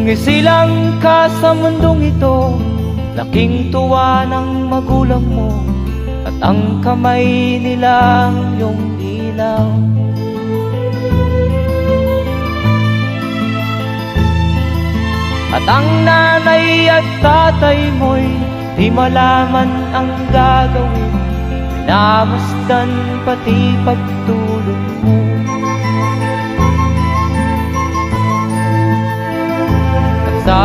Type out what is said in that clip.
Sumisilang ka sa mundong ito, laking tuwa ng magulang mo, at ang kamay nila iyong ilaw. At ang nanay at tatay mo'y di malaman ang gagawin, minamasdan pati pagtulog.